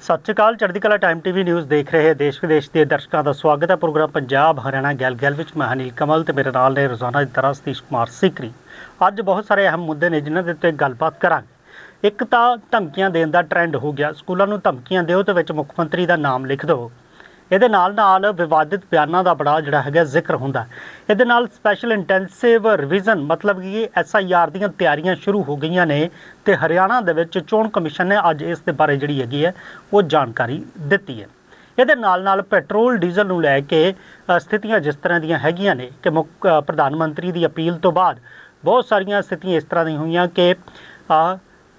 सत श्री अकाल। चढ़ती कला टाइम टीवी न्यूज़ देख रहे देश विदेश के दर्शकों का स्वागत है। प्रोग्राम पंजाब हरियाणा गैल गैल विच मैं अनिल कमल तो मेरे नाल ने रोजाना की तरह सतीश कुमार सीकरी। अज बहुत सारे अहम मुद्दे ने जिन्होंने उत्ते गलबात करांगे। एक तो धमकियां देने का ट्रेंड हो गया, स्कूलों में धमकियां दो तो मुख्यमंत्री का नाम लिख दो। ਇਹਦੇ ਨਾਲ विवादित बयानों का बड़ा जिहड़ा हैगा जिक्र होंदा। ਇਹਦੇ ਨਾਲ स्पैशल इंटेंसिव रिविजन मतलब कि SIR ਦੀਆਂ ਤਿਆਰੀਆਂ शुरू हो गई ने तो हरियाणा ਦੇ ਵਿੱਚ ਚੋਣ कमीशन ने अज इस दे बारे जिहड़ी हैगी है वो जानकारी दी है। ਇਹਦੇ ਨਾਲ ਪੈਟਰੋਲ ਡੀਜ਼ਲ ਨੂੰ ਲੈ ਕੇ स्थितियां जिस तरह ਦੀਆਂ ਹੈਗੀਆਂ ने कि मुख प्रधानमंत्री की अपील तो बाद बहुत सारिया स्थितियां इस तरह दी होईयां कि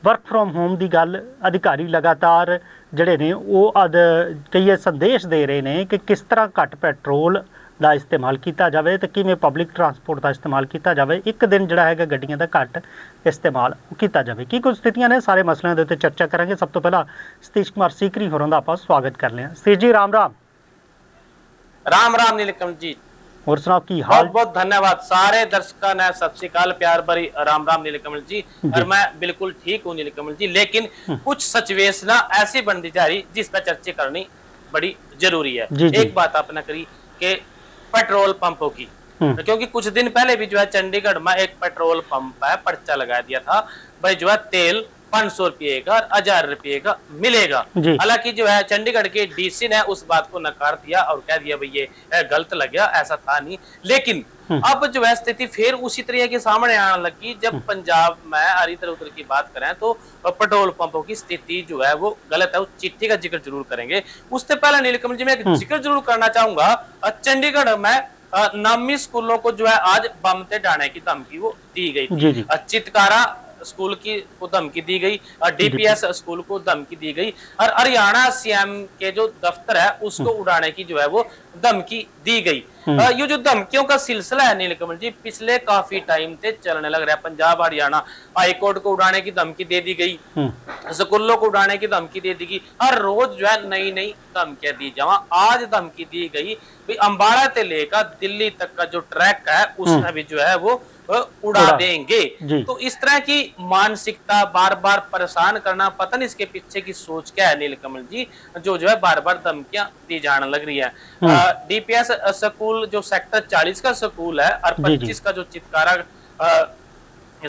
वर्क फ्रॉम होम की गल अधिकारी लगातार जड़े ने वो कई संदेश दे रहे हैं कि किस तरह घट पेट्रोल का इस्तेमाल किया जाए तो किवें पब्लिक ट्रांसपोर्ट का इस्तेमाल किया जाए, एक दिन जिहड़ा है गड्डियां का घट इस्तेमाल किया जाए। की कुछ स्थितियां ने सारे मसलों के उत्ते चर्चा करेंगे। सब तो पहला सतीश कुमार सीकरी होरों का आपां स्वागत कर लें। सतीश जी राम राम। राम राम नीलकमल जी, और सुनाओ की हाल? बहुत बहुत धन्यवाद सारे दर्शकों ने। सत श्री अकाल, प्यार भरी राम राम नीलकमल जी। और मैं बिल्कुल ठीक हूँ नीलकमल जी, लेकिन कुछ सिचुएशन ऐसी बनती जा रही जिस पर चर्चा करनी बड़ी जरूरी है। एक बात आपने करी कि पेट्रोल पंपों की, क्योंकि कुछ दिन पहले भी जो है चंडीगढ़ में एक पेट्रोल पंप है पर्चा लगा दिया था भाई जो है तेल 500 रुपये का और 1000 रुपये का मिलेगा। हालांकि जो है चंडीगढ़ के DC ने उस बात को नकार दिया और कह दिया भाई ये गलत लग गया, ऐसा था नहीं। लेकिन अब जो है स्थिति फिर उसी तरह के सामने आने लगी जब पंजाब में इधर उधर की बात करें तो पेट्रोल पंपों की स्थिति जो है वो गलत है। उस चिट्ठी का जिक्र जरूर करेंगे। उससे पहले नीलकमल जी मैं एक जिक्र जरूर करना चाहूंगा। चंडीगढ़ में नामी स्कूलों को जो है आज बम से डालने की धमकी वो दी गई थी। चितकारा स्कूल की को धमकी दी गई और DPS स्कूल को धमकी दी गई और हरियाणा CM के जो दफ्तर है उसको उड़ाने की जो है वो धमकी दी गई। ये जो धमकियों का सिलसिला है नीलकमल जी पिछले काफी टाइम से चलने लग रहा है। पंजाब हरियाणा हाईकोर्ट को उड़ाने की धमकी दे दी गई, स्कूलों को उड़ाने की धमकी दे दी गई, हर रोज जो है नई नई धमकियां दी जावा। आज धमकी दी गई भाई अम्बाड़ा से लेकर दिल्ली तक का जो ट्रैक है उसमें भी जो है वो उड़ा देंगे। तो इस तरह की मानसिकता बार बार परेशान करना, पता नहीं इसके पीछे की सोच क्या है नीलकमल जी, जो है बार बार धमकियां दी जाने लग रही है। DPS स्कूल जो सेक्टर 40 का स्कूल है और 25 का जो चितकारा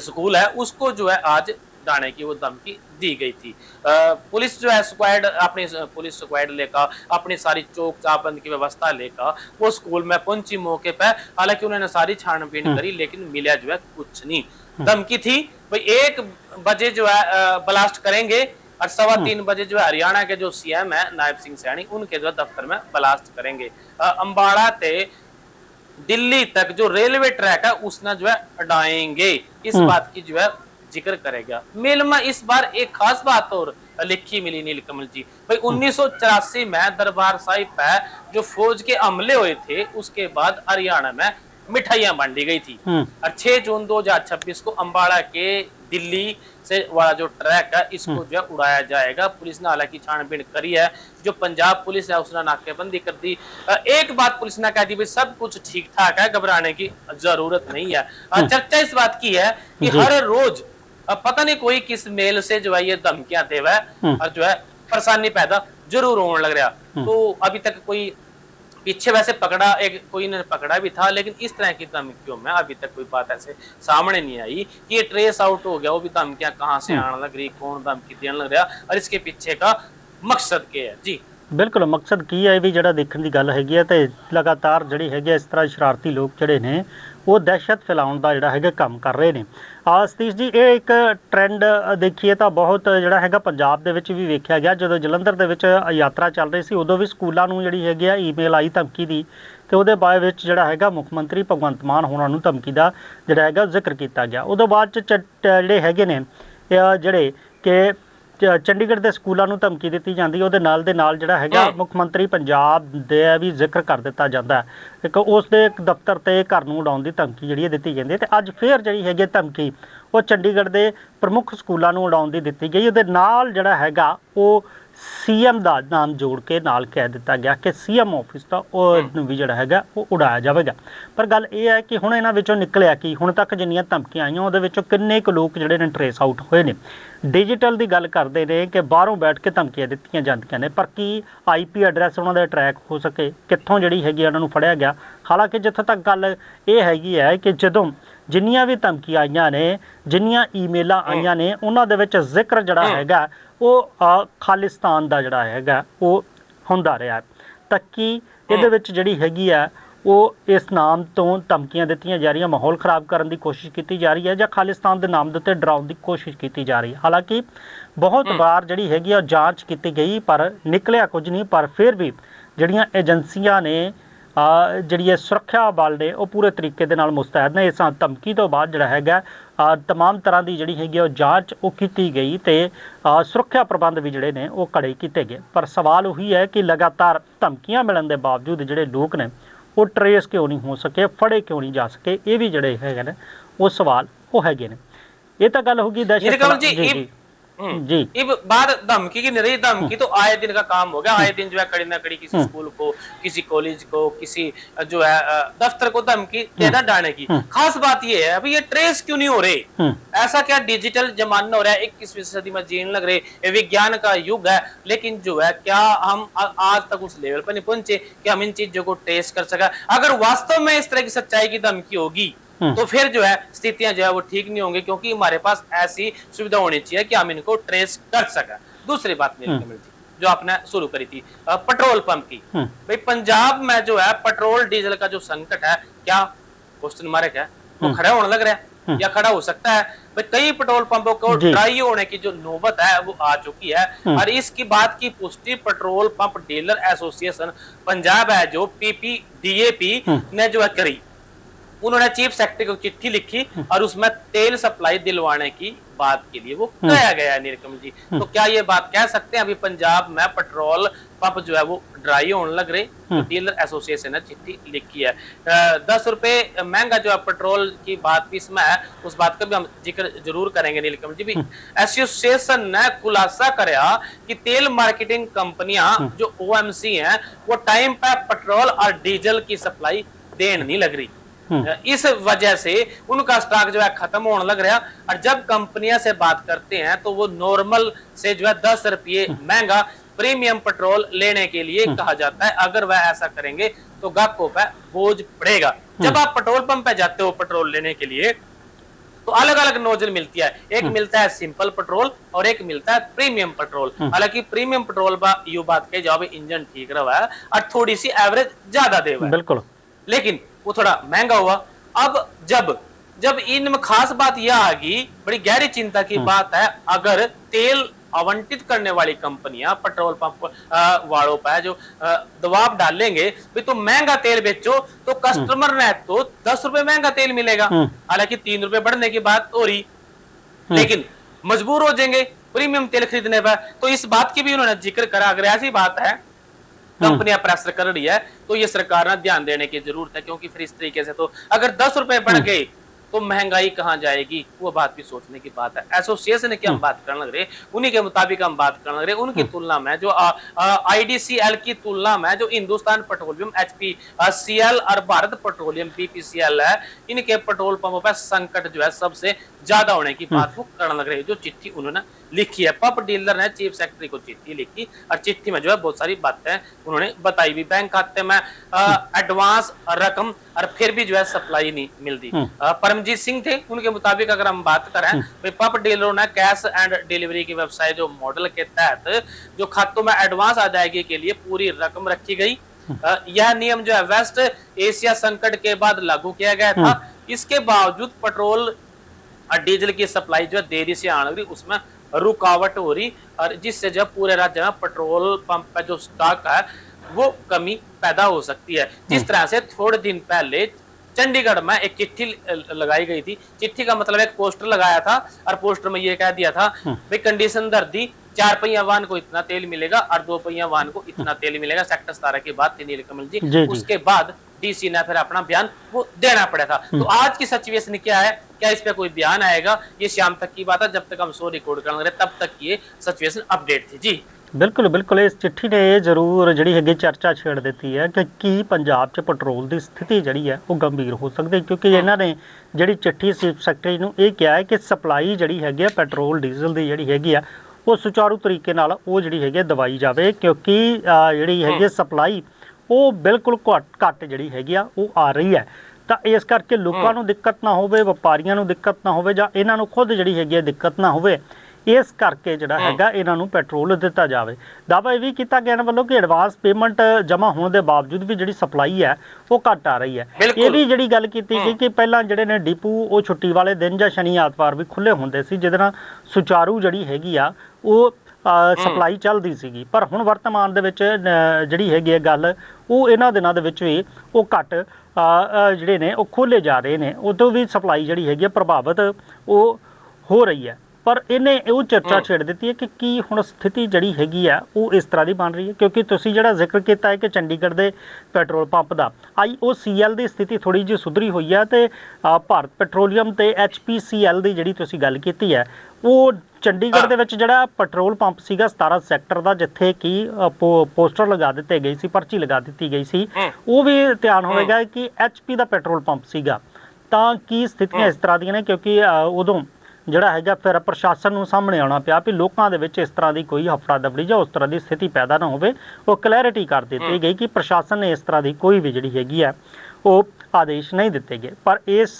स्कूल है उसको जो है आज डालने की वो धमकी दी गई थी। पुलिस जो है स्क्वाड अपनी पुलिस स्क्वाड लेकर अपनी सारी चौक चाबंद की व्यवस्था लेकर वो स्कूल में पहुंची मौके पर। हालांकि उन्होंने सारी छानबीन करी लेकिन मिला जो है कुछ नहीं। धमकी थी भाई 1 बजे जो है ब्लास्ट करेंगे और 3:15 बजे जो है हरियाणा के जो CM है नायब सिंह सैनी उनके जो दफ्तर में ब्लास्ट करेंगे। अम्बाड़ा से दिल्ली तक जो रेलवे ट्रैक है उसने जो है हटाएंगे, इस बात की जो है जिक्र करेगा। मेल में इस बार एक खास बात और लिखी मिली नीलकमल जी भाई 1984 में दरबार साहिब पे जो फौज के हमले हुए थे उसके बाद हरियाणा में मिठाइयां बांटी गई थी और 6 जून 2026 को अम्बाड़ा के दिल्ली से वाला जो ट्रैक है इसको जो है उड़ाया जाएगा। पुलिस ने हालांकि छानबीन करी है, जो पंजाब पुलिस है उसने नाकेबंदी कर दी। एक बात पुलिस ने कह दी भाई सब कुछ ठीक ठाक है, घबराने की जरूरत नहीं है। चर्चा इस बात की है कि हर रोज पता नहीं कोई किस मेल से जो है ये धमकियां दे हुआ है और जो है परेशानी पैदा जरूर होने लग रहा। तो अभी तक कोई पीछे वैसे पकड़ा एक कोई ने पकड़ा भी था, लेकिन इस तरह की धमकियों में अभी तक कोई बात ऐसे सामने नहीं आई कि ये ट्रेस आउट हो गया। वो भी धमकियां कहाँ से आने लग रही, कौन धमकी देने लग रहा और इसके पीछे का मकसद क्या है। जी बिल्कुल मकसद की है भी जरा देखने की गल हैगी है। तो लगातार जड़ी है इस तरह शरारती लोग जड़े ने वो दहशत फैलाने का जोड़ा है काम कर रहे हैं। सतीश जी ये एक ट्रेंड देखिए तो बहुत जोड़ा है पंजाब के भी वेख्या गया। जो जलंधर के यात्रा चल रही सी उदों भी स्कूलों जी है ईमेल आई धमकी की तो वो बाद जोड़ा है मुख्यमंत्री भगवंत मान होना धमकी का जोड़ा है जिक्र किया गया। उदों बाद जोड़े है जोड़े कि चंडीगढ़ के स्कूलों धमकी दी जाती है नाल जोड़ा है मुख्यमंत्री पंजाब दे भी जिक्र कर दिता जाता है। एक उसके दफ्तर से घर में उड़ाने की धमकी जी दी जाती है। तो अज फिर जी है धमकी वो चंडीगढ़ के प्रमुख स्कूलों उड़ाने की दी गई। वो जोड़ा है वो ਸੀਐਮ ਦਾ ਨਾਮ ਜੋੜ ਕੇ ਨਾਲ ਕਹਿ ਦਿੱਤਾ ਗਿਆ ਕਿ ਸੀਐਮ ਆਫਿਸ ਦਾ ਉਹ ਵੀ ਜਿਹੜਾ ਹੈਗਾ ਉਹ ਉਡਾਇਆ ਜਾਵੇਗਾ। ਪਰ ਗੱਲ ਇਹ ਹੈ ਕਿ ਹੁਣ ਇਹਨਾਂ ਵਿੱਚੋਂ ਨਿਕਲਿਆ ਕਿ ਹੁਣ ਤੱਕ ਜਿੰਨੀਆਂ ਧਮਕੀਆਂ ਆਈਆਂ ਉਹਦੇ ਵਿੱਚੋਂ ਕਿੰਨੇ ਕੁ ਲੋਕ ਜਿਹੜੇ ਨੇ ਟਰੇਸ ਆਊਟ ਹੋਏ ਨੇ। ਡਿਜੀਟਲ ਦੀ ਗੱਲ ਕਰਦੇ ਨੇ ਕਿ ਬਾਹਰੋਂ ਬੈਠ ਕੇ ਧਮਕੀਆਂ ਦਿੱਤੀਆਂ ਜਾਂਦੀਆਂ ਨੇ, ਪਰ ਕੀ IP ਐਡਰੈਸ ਉਹਨਾਂ ਦਾ ਟਰੈਕ ਹੋ ਸਕੇ, ਕਿੱਥੋਂ ਜਿਹੜੀ ਹੈਗੀ ਉਹਨਾਂ ਨੂੰ ਫੜਿਆ ਗਿਆ। ਹਾਲਾਂਕਿ ਜਿੱਥੋਂ ਤੱਕ ਗੱਲ ਇਹ ਹੈਗੀ ਹੈ ਕਿ ਜਦੋਂ ਜਿੰਨੀਆਂ ਵੀ ਧਮਕੀਆਂ ਆਈਆਂ ਨੇ, ਜਿੰਨੀਆਂ ਈਮੇਲਾਂ ਆਈਆਂ ਨੇ, ਉਹਨਾਂ ਦੇ ਵਿੱਚ ਜ਼ਿਕਰ ਜਿਹੜਾ ਹੈਗਾ ਉਹ ਖਾਲਿਸਤਾਨ ਦਾ ਜਿਹੜਾ ਹੈਗਾ ਉਹ ਹੁੰਦਾ ਰਿਹਾ। ਤਾਂ ਕੀ ਇਹਦੇ ਵਿੱਚ ਜਿਹੜੀ ਹੈਗੀ ਆ ਉਹ ਇਸ ਨਾਮ ਤੋਂ ਧਮਕੀਆਂ ਦਿੱਤੀਆਂ ਜਾ ਰਹੀਆਂ, ਮਾਹੌਲ ਖਰਾਬ ਕਰਨ ਦੀ ਕੋਸ਼ਿਸ਼ ਕੀਤੀ ਜਾ ਰਹੀ ਹੈ, ਜਾਂ ਖਾਲਿਸਤਾਨ ਦੇ ਨਾਮ ਦੇ ਉੱਤੇ ਡਰਾਉਣ ਦੀ ਕੋਸ਼ਿਸ਼ ਕੀਤੀ ਜਾ ਰਹੀ ਹੈ। ਹਾਲਾਂਕਿ ਬਹੁਤ ਵਾਰ ਜਿਹੜੀ ਹੈਗੀ ਆ ਜਾਂਚ ਕੀਤੀ ਗਈ ਪਰ ਨਿਕਲਿਆ ਕੁਝ ਨਹੀਂ। ਪਰ ਫਿਰ ਵੀ ਜਿਹੜੀਆਂ ਏਜੰਸੀਆਂ ਨੇ, ਜਿਹੜੀ ਸੁਰੱਖਿਆ ਬਲ ਨੇ, ਉਹ ਪੂਰੇ ਤਰੀਕੇ ਦੇ ਨਾਲ ਮੁਸਤੈਦ ਨੇ। ਇਸ ਧਮਕੀ ਤੋਂ ਬਾਅਦ ਜਿਹੜਾ ਹੈਗਾ तमाम तरह की जी हैगी जाँच वो की गई तो सुरक्षा प्रबंध भी जोड़े ने वो कड़े किए गए। पर सवाल उही है कि लगातार धमकियां मिलने के बावजूद जोड़े लोग ने वो ट्रेस क्यों नहीं हो सके, फड़े क्यों नहीं जा सके, ये भी जोड़े है वो सवाल वो है ने। ये तो गल होगी दहशत जी। अब बात धमकी की नहीं रही, धमकी तो आए दिन का काम हो गया। आए दिन जो है कड़ी ना कड़ी किसी स्कूल को, किसी कॉलेज को, किसी जो है दफ्तर को धमकी देना डालने की। खास बात ये है अभी ये ट्रेस क्यों नहीं हो रहे? ऐसा क्या डिजिटल जमाना हो रहा है, 21वीं सदी में जीने लग रहे, ये विज्ञान का युग है, लेकिन जो है क्या हम आज तक उस लेवल पर नहीं पहुंचे कि हम इन चीजों को ट्रेस कर सका? अगर वास्तव में इस तरह की सच्चाई की धमकी होगी तो फिर जो है स्थितियां जो है वो ठीक नहीं होंगी, क्योंकि हमारे पास ऐसी सुविधा होनी चाहिए कि हम इनको ट्रेस कर सके। दूसरी बात नीलकमल जी जो आपने शुरू करी थी पेट्रोल पंप की, भाई पंजाब में जो है पेट्रोल डीजल का जो संकट है, क्या क्वेश्चन मार्क है, वो खड़ा होने लग रहा है या खड़ा हो सकता है? भाई कई पेट्रोल पंपों को ड्राई होने की जो नौबत है वो आ चुकी है, और इसकी बात की पुष्टि petrol pump dealer association Punjab है जो PPDAP ने जो है करी। उन्होंने चीफ सेक्रेटरी को चिट्ठी लिखी और उसमें तेल सप्लाई दिलवाने की बात के लिए वो कहा गया है नीलकमल जी। तो क्या ये बात कह सकते हैं अभी पंजाब में पेट्रोल पंप जो है वो ड्राई होने लग रहे? तो डीलर एसोसिएशन ने चिट्ठी लिखी है। 10 रुपए महंगा जो है पेट्रोल की बात भी इसमें है, उस बात का भी हम जिक्र जरूर करेंगे नीलकमल जी। भी एसोसिएशन ने खुलासा कराया कि तेल मार्केटिंग कंपनियां जो OMC हैं वो टाइम पर पेट्रोल और डीजल की सप्लाई देने नहीं लग रही, इस वजह से उनका स्टॉक जो है खत्म होने लग रहा। और जब कंपनियां से बात करते हैं तो वो नॉर्मल से जो है 10 रुपये महंगा प्रीमियम पेट्रोल लेने के लिए कहा जाता है। अगर वह ऐसा करेंगे तो ग्राहकों पर बोझ पड़ेगा। जब आप पेट्रोल पंप पे जाते हो पेट्रोल लेने के लिए तो अलग अलग नोजल मिलती है, एक मिलता है सिंपल पेट्रोल और एक मिलता है प्रीमियम पेट्रोल। हालांकि प्रीमियम पेट्रोल यू बात कही जाओ इंजन ठीक रहा है और थोड़ी सी एवरेज ज्यादा दे हुआ है, बिल्कुल, लेकिन वो थोड़ा महंगा हुआ। अब जब इनमें खास बात यह आ गई, बड़ी गहरी चिंता की बात है, अगर तेल आवंटित करने वाली कंपनियां पेट्रोल पंप वालों पर जो दबाव डालेंगे तो महंगा तेल बेचो तो कस्टमर ने तो 10 रुपए महंगा तेल मिलेगा, हालांकि 3 रुपए बढ़ने की बात हो रही, लेकिन मजबूर हो जाएंगे प्रीमियम तेल खरीदने पर। तो इस बात की भी उन्होंने जिक्र करा। अगर ऐसी बात है कंपनियां प्रेशर कर रही है तो ये सरकार ने ध्यान देने की जरूरत है, क्योंकि फिर इस तरीके से तो अगर 10 रुपए बढ़ गए तो महंगाई कहां जाएगी, वो बात भी सोचने की बात है। एसोसिएशन की हम बात करने लग रहे, उन्हीं के मुताबिक हम बात करने लग रहे। उनकी तुलना में जो IDCL की तुलना में जो हिंदुस्तान पेट्रोलियम HPCL और भारत पेट्रोलियम PPCL है, इनके पेट्रोल पंपों पर संकट जो है सबसे ज्यादा होने की बात वो करने लग रहे, जो चिट्ठी उन्होंने लिखी है। पंप डीलर ने चीफ सेक्रेटरी को चिट्ठी लिखी और चिट्ठी में जो है बहुत सारी बातें उन्होंने बताई भी। बैंक खाते में एडवांस रकम और फिर भी जो है सप्लाई नहीं मिलती। परमजीत सिंह थे, उनके मुताबिक अगर हम बात करें तो पंप डीलरों ने कैश एंड डिलीवरी की वेबसाइट जो मॉडल के तहत जो खातों में एडवांस अदायगी के लिए पूरी रकम रखी गई। यह नियम जो है वेस्ट एशिया संकट के बाद लागू किया गया था। इसके बावजूद पेट्रोल और डीजल की सप्लाई जो है देरी से आने लगी, उसमें रुकावट हो रही, और जिससे जो पूरे राज्य में पेट्रोल पंप का जो स्टॉक है वो कमी पैदा हो सकती है। जिस तरह से थोड़े दिन पहले चंडीगढ़ में एक चिट्ठी लगाई गई थी। चिट्ठी का मतलब एक पोस्टर लगाया था और पोस्टर में ये कह दिया था भाई कंडीशन दर दी, 4 पहिया वाहन को इतना तेल मिलेगा और 2 पहिया वाहन को इतना तेल मिलेगा। सेक्टर 17 की बात थी नीलकमल जी। उसके बाद DC ने फिर अपना बयान वो देना पड़ा था। तो आज की सिचुएशन क्या है, क्या इस पे कोई बयान आएगा, ये शाम तक की बात है। जब तक हम शो रिकॉर्ड कर रहे तब तक ये सिचुएशन अपडेट थी जी। ਬਿਲਕੁਲ ਬਿਲਕੁਲ ਇਸ ਚਿੱਠੀ ਨੇ ਇਹ ਜ਼ਰੂਰ ਜਿਹੜੀ ਹੈਗੀ ਚਰਚਾ ਛੇੜ ਦਿੱਤੀ ਹੈ ਕਿ ਕੀ ਪੰਜਾਬ 'ਚ ਪੈਟਰੋਲ ਦੀ ਸਥਿਤੀ ਜਿਹੜੀ ਹੈ ਉਹ ਗੰਭੀਰ ਹੋ ਸਕਦੀ, ਕਿਉਂਕਿ ਇਹਨਾਂ ਨੇ ਜਿਹੜੀ ਚਿੱਠੀ ਚੀਫ ਸੈਕਟਰੀ ਨੂੰ ਇਹ ਕਿਹਾ ਹੈ ਕਿ ਸਪਲਾਈ ਜਿਹੜੀ ਹੈਗੀ ਆ ਪੈਟਰੋਲ ਡੀਜ਼ਲ ਦੀ ਜਿਹੜੀ ਹੈਗੀ ਆ ਉਹ ਸੁਚਾਰੂ ਤਰੀਕੇ ਨਾਲ ਉਹ ਜਿਹੜੀ ਹੈਗੀ ਦਵਾਈ ਜਾਵੇ, ਕਿਉਂਕਿ ਜਿਹੜੀ ਹੈਗੀ ਸਪਲਾਈ ਉਹ ਬਿਲਕੁਲ ਘੱਟ ਜਿਹੜੀ ਹੈਗੀ ਆ ਉਹ ਆ ਰਹੀ ਹੈ। ਤਾਂ ਇਸ ਕਰਕੇ ਲੋਕਾਂ ਨੂੰ ਦਿੱਕਤ ਨਾ ਹੋਵੇ, ਵਪਾਰੀਆਂ ਨੂੰ ਦਿੱਕਤ ਨਾ ਹੋਵੇ, ਜਾਂ ਇਹਨਾਂ ਨੂੰ ਖੁਦ ਜਿਹੜੀ ਹੈਗੀ ਦਿੱਕਤ ਨਾ ਹੋਵੇ, ਇਸ ਕਰਕੇ ਜਿਹੜਾ ਹੈਗਾ ਇਹਨਾਂ ਨੂੰ ਪੈਟਰੋਲ ਦਿੱਤਾ ਜਾਵੇ। ਦਾਅਵਾ ਇਹ ਵੀ ਕੀਤਾ ਗਿਆ ਇਹਨਾਂ ਵੱਲੋਂ ਕਿ ਐਡਵਾਂਸ ਪੇਮੈਂਟ ਜਮ੍ਹਾਂ ਹੋਣ ਦੇ ਬਾਵਜੂਦ ਵੀ ਜਿਹੜੀ ਸਪਲਾਈ ਹੈ ਉਹ ਘੱਟ ਆ ਰਹੀ ਹੈ। ਇਹ ਵੀ ਜਿਹੜੀ ਗੱਲ ਕੀਤੀ ਗਈ ਕਿ ਪਹਿਲਾਂ ਜਿਹੜੇ ਨੇ ਡਿਪੂ ਉਹ ਛੁੱਟੀ ਵਾਲੇ ਦਿਨ ਜਾਂ ਸ਼ਨੀ ਐਤਵਾਰ ਵੀ ਖੁੱਲੇ ਹੁੰਦੇ ਸੀ, ਜਿਹਦੇ ਨਾਲ ਸੁਚਾਰੂ ਜਿਹੜੀ ਹੈਗੀ ਆ ਉਹ ਸਪਲਾਈ ਚੱਲਦੀ ਸੀਗੀ। ਪਰ ਹੁਣ ਵਰਤਮਾਨ ਦੇ ਵਿੱਚ ਜਿਹੜੀ ਹੈਗੀ ਹੈ ਗੱਲ ਉਹ ਇਹਨਾਂ ਦਿਨਾਂ ਦੇ ਵਿੱਚ ਵੀ ਉਹ ਘੱਟ ਜਿਹੜੇ ਨੇ ਉਹ ਖੋਲ੍ਹੇ ਜਾ ਰਹੇ ਨੇ, ਉਦੋਂ ਵੀ ਸਪਲਾਈ ਜਿਹੜੀ ਹੈਗੀ ਪ੍ਰਭਾਵਿਤ ਉਹ ਹੋ ਰਹੀ ਹੈ। ਪਰ ਇਹਨੇ ਉਹ ਚਰਚਾ ਛੇੜ ਦਿੱਤੀ ਹੈ ਕਿ ਕੀ ਹੁਣ ਸਥਿਤੀ ਜਿਹੜੀ ਹੈਗੀ ਆ ਉਹ ਇਸ ਤਰ੍ਹਾਂ ਦੀ ਬਣ ਰਹੀ ਹੈ, ਕਿਉਂਕਿ ਤੁਸੀਂ ਜਿਹੜਾ ਜ਼ਿਕਰ ਕੀਤਾ ਹੈ ਕਿ ਚੰਡੀਗੜ੍ਹ ਦੇ ਪੈਟਰੋਲ ਪੰਪ ਦਾ IOCL ਦੀ ਸਥਿਤੀ ਥੋੜੀ ਜਿਹੀ ਸੁਧਰੀ ਹੋਈ ਹੈ, ਤੇ ਭਾਰਤ ਪੈਟਰੋਲੀਅਮ ਤੇ HPCL ਦੀ ਜਿਹੜੀ ਤੁਸੀਂ ਗੱਲ ਕੀਤੀ ਹੈ ਉਹ ਚੰਡੀਗੜ੍ਹ ਦੇ ਵਿੱਚ ਜਿਹੜਾ ਪੈਟਰੋਲ ਪੰਪ ਸੀਗਾ 17 ਸੈਕਟਰ ਦਾ, ਜਿੱਥੇ ਕਿ ਪੋਸਟਰ ਲਗਾ ਦਿੱਤੇ ਗਏ ਸੀ, ਪਰਚੀ ਲਗਾ ਦਿੱਤੀ ਗਈ ਸੀ, ਉਹ ਵੀ ਧਿਆਨ ਹੋਵੇਗਾ ਕਿ HP ਦਾ ਪੈਟਰੋਲ ਪੰਪ ਸੀਗਾ। ਤਾਂ ਕੀ ਸਥਿਤੀਆਂ ਇਸ ਤਰ੍ਹਾਂ ਦੀਆਂ ਨੇ, ਕਿਉਂਕਿ ਉਦੋਂ ਜਿਹੜਾ ਹੈਗਾ ਫਿਰ ਪ੍ਰਸ਼ਾਸਨ ਨੂੰ ਸਾਹਮਣੇ ਆਉਣਾ ਪਿਆ ਵੀ ਲੋਕਾਂ ਦੇ ਵਿੱਚ ਇਸ ਤਰ੍ਹਾਂ ਦੀ ਕੋਈ ਹਫੜਾ ਦਫੜੀ ਜਾਂ ਉਸ ਤਰ੍ਹਾਂ ਦੀ ਸਥਿਤੀ ਪੈਦਾ ਨਾ ਹੋਵੇ। ਉਹ ਕਲੈਰਿਟੀ ਕਰ ਦਿੱਤੀ ਗਈ ਕਿ ਪ੍ਰਸ਼ਾਸਨ ਨੇ ਇਸ ਤਰ੍ਹਾਂ ਦੀ ਕੋਈ ਵੀ ਜਿਹੜੀ ਹੈਗੀ ਆ ਉਹ ਆਦੇਸ਼ ਨਹੀਂ ਦਿੱਤੇ ਗਏ। ਪਰ ਇਸ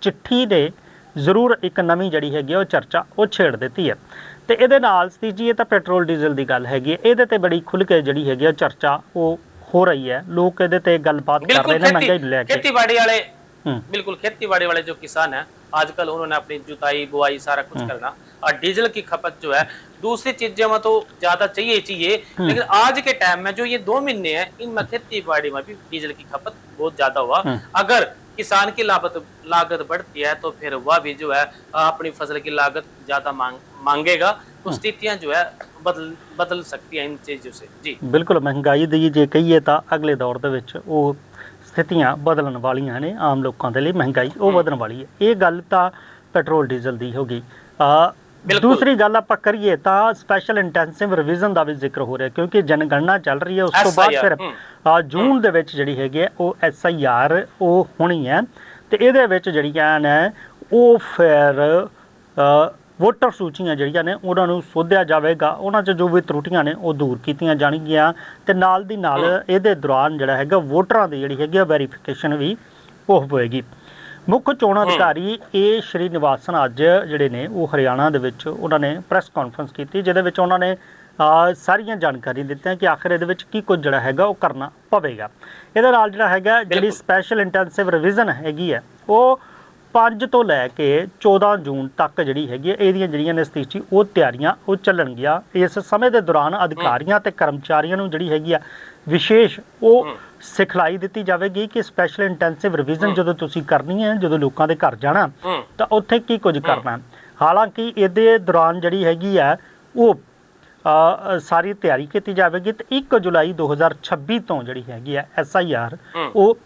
ਚਿੱਠੀ ਨੇ ਜ਼ਰੂਰ ਇੱਕ ਨਵੀਂ ਜਿਹੜੀ ਹੈਗੀ ਉਹ ਚਰਚਾ ਉਹ ਛੇੜ ਦਿੱਤੀ ਹੈ। ਤੇ ਇਹਦੇ ਨਾਲ ਜੀ ਇਹ ਤਾਂ ਪੈਟਰੋਲ ਡੀਜ਼ਲ ਦੀ ਗੱਲ ਹੈਗੀ ਹੈ, ਇਹਦੇ ਤੇ ਬੜੀ ਖੁੱਲ੍ਹ ਕੇ ਜਿਹੜੀ ਹੈਗੀ ਉਹ ਚਰਚਾ ਉਹ ਹੋ ਰਹੀ ਹੈ। ਲੋਕ ਇਹਦੇ ਤੇ ਗੱਲਬਾਤ ਕਰ ਰਹੇ ਨੇ ਮਹਿੰਗਾਈ ਨੂੰ ਲੈ ਕੇ। खेतीबाड़ी वाले बिल्कुल खेतीबाड़ी वाले जो किसान है आजकल उन्होंने अपनी जुताई बुआई सारा कुछ करना, और डीजल की खपत जो है दूसरी चीजें में तो ज्यादा चाहिए, लेकिन आज के टाइम में जो ये 2 महीने हैं इनमें खेती बाड़ी में भी डीजल की खपत बहुत ज्यादा हुआ। अगर किसान की लागत बढ़ती है तो फिर वह भी जो है अपनी फसल की लागत ज्यादा मांगेगा, तो स्थितियां जो है बदल सकती है इन चीजों से। जी बिल्कुल, महंगाई दी जे कहिए तो अगले दौर ਦੇ ਵਿੱਚ ਉਹ ਸਥਿਤੀਆਂ ਬਦਲਣ ਵਾਲੀਆਂ ਨੇ, ਆਮ ਲੋਕਾਂ ਦੇ ਲਈ ਮਹਿੰਗਾਈ ਉਹ ਵਧਣ ਵਾਲੀ ਹੈ। ਇਹ ਗੱਲ ਤਾਂ ਪੈਟਰੋਲ ਡੀਜ਼ਲ ਦੀ ਹੋ ਗਈ। ਦੂਸਰੀ ਗੱਲ ਆਪਾਂ ਕਰੀਏ ਤਾਂ ਸਪੈਸ਼ਲ ਇੰਟੈਂਸਿਵ ਰਿਵੀਜ਼ਨ ਦਾ ਵੀ ਜ਼ਿਕਰ ਹੋ ਰਿਹਾ, ਕਿਉਂਕਿ ਜਨਗਣਨਾ ਚੱਲ ਰਹੀ ਹੈ। ਉਸ ਤੋਂ ਬਾਅਦ ਫਿਰ ਜੂਨ ਦੇ ਵਿੱਚ ਜਿਹੜੀ ਹੈਗੀ ਹੈ ਉਹ SIR ਉਹ ਹੋਣੀ ਹੈ, ਤੇ ਇਹਦੇ ਵਿੱਚ ਜਿਹੜੀਆਂ ਨੇ ਉਹ ਫਿਰ ਵੋਟਰ ਸੂਚੀਆਂ ਜਿਹੜੀਆਂ ਨੇ ਉਹਨਾਂ ਨੂੰ ਸੋਧਿਆ ਜਾਵੇਗਾ, ਉਹਨਾਂ 'ਚ ਜੋ ਵੀ ਤਰੁੱਟੀਆਂ ਨੇ ਉਹ ਦੂਰ ਕੀਤੀਆਂ ਜਾਣਗੀਆਂ, ਤੇ ਨਾਲ ਦੀ ਨਾਲ ਇਹਦੇ ਦੌਰਾਨ ਜਿਹੜਾ ਹੈਗਾ ਵੋਟਰਾਂ ਦੀ ਜਿਹੜੀ ਹੈਗੀ ਵੈਰੀਫਿਕੇਸ਼ਨ ਵੀ ਉਹ ਹੋਵੇਗੀ। ਮੁੱਖ ਚੋਣ ਅਧਿਕਾਰੀ A ਸ਼੍ਰੀਨਿਵਾਸਨ ਅੱਜ ਜਿਹੜੇ ਨੇ ਉਹ ਹਰਿਆਣਾ ਦੇ ਵਿੱਚ ਉਹਨਾਂ ਨੇ ਪ੍ਰੈਸ ਕਾਨਫਰੰਸ ਕੀਤੀ, ਜਿਹਦੇ ਵਿੱਚ ਉਹਨਾਂ ਨੇ ਸਾਰੀਆਂ ਜਾਣਕਾਰੀ ਦਿੱਤੀਆਂ ਕਿ ਆਖਰ ਇਹਦੇ ਵਿੱਚ ਕੀ ਕੁਝ ਜਿਹੜਾ ਹੈਗਾ ਉਹ ਕਰਨਾ ਪਵੇਗਾ। ਇਹਦੇ ਨਾਲ ਜਿਹੜਾ ਹੈਗਾ ਜਿਹੜੀ ਸਪੈਸ਼ਲ ਇੰਟੈਂਸਿਵ ਰਿਵੀਜ਼ਨ ਹੈਗੀ ਹੈ ਉਹ 5 ਤੋਂ ਲੈ ਕੇ 14 ਜੂਨ ਤੱਕ ਜਿਹੜੀ ਹੈਗੀ ਇਹਦੀਆਂ ਜਿਹੜੀਆਂ ਨੇ ਸਥਿਤੀ ਉਹ ਤਿਆਰੀਆਂ ਉਹ ਚੱਲਣਗੀਆਂ। ਇਸ ਸਮੇਂ ਦੇ ਦੌਰਾਨ ਅਧਿਕਾਰੀਆਂ ਤੇ ਕਰਮਚਾਰੀਆਂ ਨੂੰ ਜਿਹੜੀ ਹੈਗੀ ਆ ਵਿਸ਼ੇਸ਼ ਉਹ ਸਿਖਲਾਈ ਦਿੱਤੀ ਜਾਵੇਗੀ ਕਿ ਸਪੈਸ਼ਲ ਇੰਟੈਂਸਿਵ ਰਿਵੀਜ਼ਨ ਜਦੋਂ ਤੁਸੀਂ ਕਰਨੀ ਹੈ, ਜਦੋਂ ਲੋਕਾਂ ਦੇ ਘਰ ਜਾਣਾ ਤਾਂ ਉੱਥੇ ਕੀ ਕੁਝ ਕਰਨਾ। ਹਾਲਾਂਕਿ ਇਹਦੇ ਦੌਰਾਨ ਜਿਹੜੀ ਹੈਗੀ ਆ ਉਹ ਸਾਰੀ ਤਿਆਰੀ ਕੀਤੀ ਜਾਵੇਗੀ, ਤੇ 1 ਜੁਲਾਈ 2026 ਤੋਂ ਜਿਹੜੀ ਹੈਗੀ ਆ SIR ਉਹ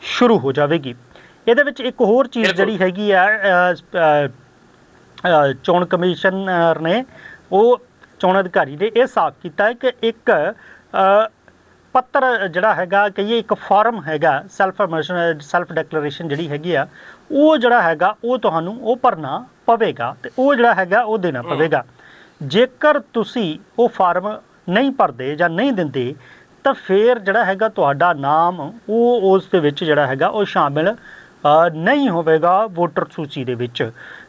ਸ਼ੁਰੂ ਹੋ ਜਾਵੇਗੀ। ਇਹਦੇ ਵਿੱਚ ਇੱਕ ਹੋਰ ਚੀਜ਼ ਜਿਹੜੀ ਹੈਗੀ ਆ ਚੋਣ ਕਮਿਸ਼ਨਰ ਨੇ ਉਹ ਚੋਣ ਅਧਿਕਾਰੀ ਨੇ ਇਹ ਸਾਫ਼ ਕੀਤਾ ਹੈ ਕਿ ਇੱਕ ਪੱਤਰ ਜਿਹੜਾ ਹੈਗਾ ਕਹੀਏ ਇੱਕ ਫਾਰਮ ਹੈਗਾ ਸੈਲਫ ਡਿਕਲੇਰੇਸ਼ਨ ਜਿਹੜੀ ਹੈਗੀ ਆ ਉਹ ਜਿਹੜਾ ਹੈਗਾ ਉਹ ਤੁਹਾਨੂੰ ਉਹ ਭਰਨਾ ਪਵੇਗਾ, ਤੇ ਉਹ ਜਿਹੜਾ ਹੈਗਾ ਉਹ ਦੇਣਾ ਪਵੇਗਾ। ਜੇਕਰ ਤੁਸੀਂ ਉਹ ਫਾਰਮ ਨਹੀਂ ਭਰਦੇ ਜਾਂ ਨਹੀਂ ਦਿੰਦੇ ਤਾਂ ਫਿਰ ਜਿਹੜਾ ਹੈਗਾ ਤੁਹਾਡਾ ਨਾਮ ਉਹ ਉਸ ਦੇ ਵਿੱਚ ਜਿਹੜਾ ਹੈਗਾ ਉਹ ਸ਼ਾਮਿਲ नहीं होगा वोटर सूची दे विच,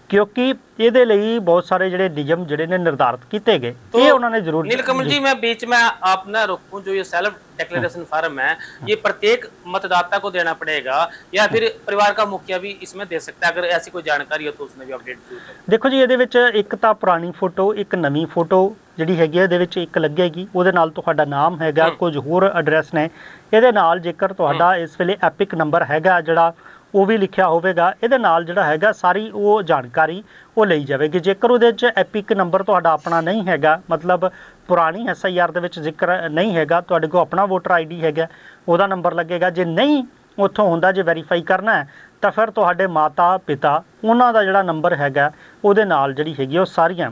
क्योंकि ਇਹਦੇ ਲਈ बहुत सारे ਜਿਹੜੇ नियम ਜਿਹੜੇ ਨੇ निर्धारित किए गए। तो ये उन्होंने जरूर नीलकमल जी, मैं बीच में आप ना रोकूं, जो ये सेल्फ डिक्लेरेशन फॉर्म है ये प्रत्येक मतदाता को देना पड़ेगा या फिर परिवार का मुखिया भी इसमें दे सकता है? अगर ऐसी कोई जानकारी हो तो उसमें भी अपडेट जरूर करें। देखो जी, ਇਹਦੇ ਵਿੱਚ ਇੱਕ ਤਾਂ ਪੁਰਾਣੀ ਫੋਟੋ ਇੱਕ ਨਵੀਂ ਫੋਟੋ ਜਿਹੜੀ ਹੈਗੀ ਇਹਦੇ ਵਿੱਚ ਇੱਕ ਲੱਗੇਗੀ, ਉਹਦੇ ਨਾਲ ਤੁਹਾਡਾ ਨਾਮ ਹੈਗਾ, ਕੁਝ ਹੋਰ ਐਡਰੈਸ ਨੇ। ਇਹਦੇ ਨਾਲ ਜੇਕਰ ਤੁਹਾਡਾ ਇਸ ਵੇਲੇ ਐਪਿਕ ਨੰਬਰ ਹੈਗਾ ਜਿਹੜਾ ਉਹ ਵੀ ਲਿਖਿਆ ਹੋਵੇਗਾ, ਇਹਦੇ ਨਾਲ ਜਿਹੜਾ ਹੈਗਾ ਸਾਰੀ ਉਹ ਜਾਣਕਾਰੀ ਉਹ ਲਈ ਜਾਵੇਗੀ। ਜੇਕਰ ਉਹਦੇ 'ਚ ਐਪਿਕ ਨੰਬਰ ਤੁਹਾਡਾ ਆਪਣਾ ਨਹੀਂ ਹੈਗਾ, ਮਤਲਬ ਪੁਰਾਣੀ SIR ਦੇ ਵਿੱਚ ਜ਼ਿਕਰ ਨਹੀਂ ਹੈਗਾ, ਤੁਹਾਡੇ ਕੋਲ ਆਪਣਾ ਵੋਟਰ ID ਹੈਗਾ, ਉਹਦਾ ਨੰਬਰ ਲੱਗੇਗਾ। ਜੇ ਨਹੀਂ ਉੱਥੋਂ ਹੁੰਦਾ, ਜੇ ਵੈਰੀਫਾਈ ਕਰਨਾ ਹੈ ਤਾਂ ਫਿਰ ਤੁਹਾਡੇ ਮਾਤਾ ਪਿਤਾ ਉਹਨਾਂ ਦਾ ਜਿਹੜਾ ਨੰਬਰ ਹੈਗਾ ਉਹਦੇ ਨਾਲ ਜਿਹੜੀ ਹੈਗੀ ਉਹ ਸਾਰੀਆਂ